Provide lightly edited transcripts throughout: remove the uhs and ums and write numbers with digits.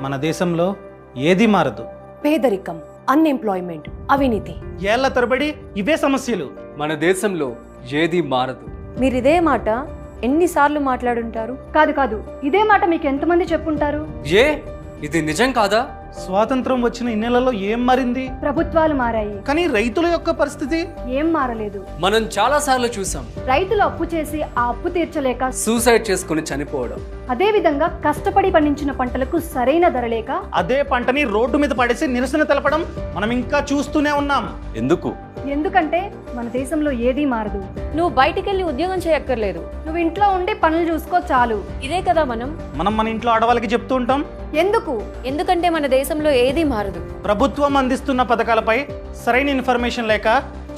మన దేశంలో ఏది మారదు. పేదరికం, అన్ఎంప్లాయ్మెంట్, అవినీతి, ఏళ్ల తరబడి ఇవే సమస్యలు. మన దేశంలో ఏది మారదు. మీరు ఇదే మాట ఎన్నిసార్లు మాట్లాడుంటారు? కాదు ఇదే మాట మీకు ఎంతమంది చెప్పుంటారు? ఇది నిజం కాదా? స్వాతంత్రం వచ్చిన ఇన్నేళ్లలో ఏం మారింది? ప్రభుత్వాలు మారాయి, కానీ రైతుల యొక్క పరిస్థితి ఏం మారలేదు. మనం చాలా సార్లు చూసాం రైతులు అప్పు చేసి ఆ అప్పు తీర్చలేక సూసైడ్ చేసుకుని చనిపోవడం. అదే విధంగా కష్టపడి పండించిన పంటలకు సరైన ధర లేక అదే పంటని రోడ్డు మీద పడేసి నిరసన తెలపడం మనం ఇంకా చూస్తూనే ఉన్నాం. ఎందుకంటే మన దేశంలో ఏదీ మారదు. నువ్వు బయటికెళ్ళి ఉద్యోగం చేయక్కర్లేదు, నువ్వు ఇంట్లో ఉండి పనులు చూసుకో చాలు. ఇదే కదా మనం మన ఇంట్లో ఆడవాళ్ళకి చెప్తూ ఉంటాం. ఎందుకంటే మన దేశంలో ఏది మారదు. ప్రభుత్వం అందిస్తున్న పథకాలపై సరైన ఇన్ఫర్మేషన్ లేక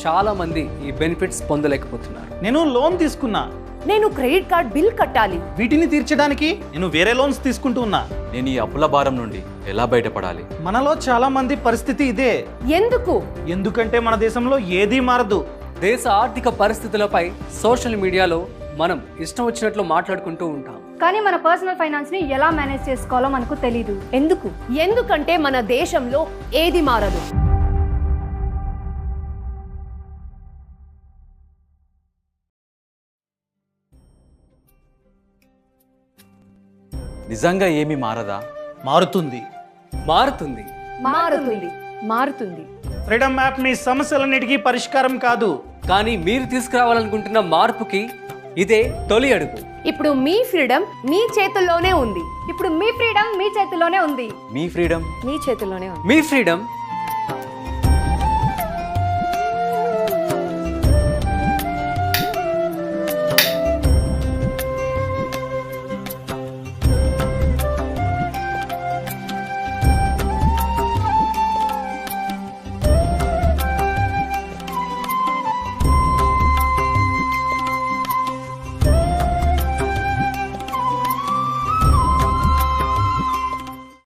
చాలా మంది ఈ బెనిఫిట్స్ పొందలేకపోతున్నారు. నేను లోన్ తీసుకున్నా, నేను క్రెడిట్ కార్డ్ బిల్ కట్టాలి, వీటిని తీర్చడానికి నేను వేరే లోన్స్ తీసుకుంటూ ఉన్నా. నేను ఈ అప్పుల భారం నుండి ఎలా బయటపడాలి? మనలో చాలా మంది పరిస్థితి ఇదే. ఎందుకంటే మన దేశంలో ఏదీ మారదు. దేశ ఆర్థిక పరిస్థితులపై సోషల్ మీడియాలో మనం ఇష్టం వచ్చినట్లు మాట్లాడుకుంటూ ఉంటాం. కానీ మన పర్సనల్ ఫైనాన్స్ ని ఎలా మేనేజ్ చేసుకోవాలో మనకు తెలీదు. ఎందుకంటే మన దేశంలో ఏది మారదు. నిజంగా ఏమీ మారదా? మారుతుంది. మారుతుంది. ఫ్రీడమ్ యాప్ మీ సమస్యలన్నిటికీ పరిష్కారం కాదు, కానీ మీరు తీసుకురావాలనుకుంటున్న మార్పుకి ఇదే తొలి అడుగు. ఇప్పుడు మీ ఫ్రీడమ్ మీ చేతుల్లోనే ఉంది. ఇప్పుడు మీ ఫ్రీడమ్ మీ చేతిలోనే ఉంది. మీ ఫ్రీడమ్ మీ చేతుల్లోనే ఉంది. మీ ఫ్రీడమ్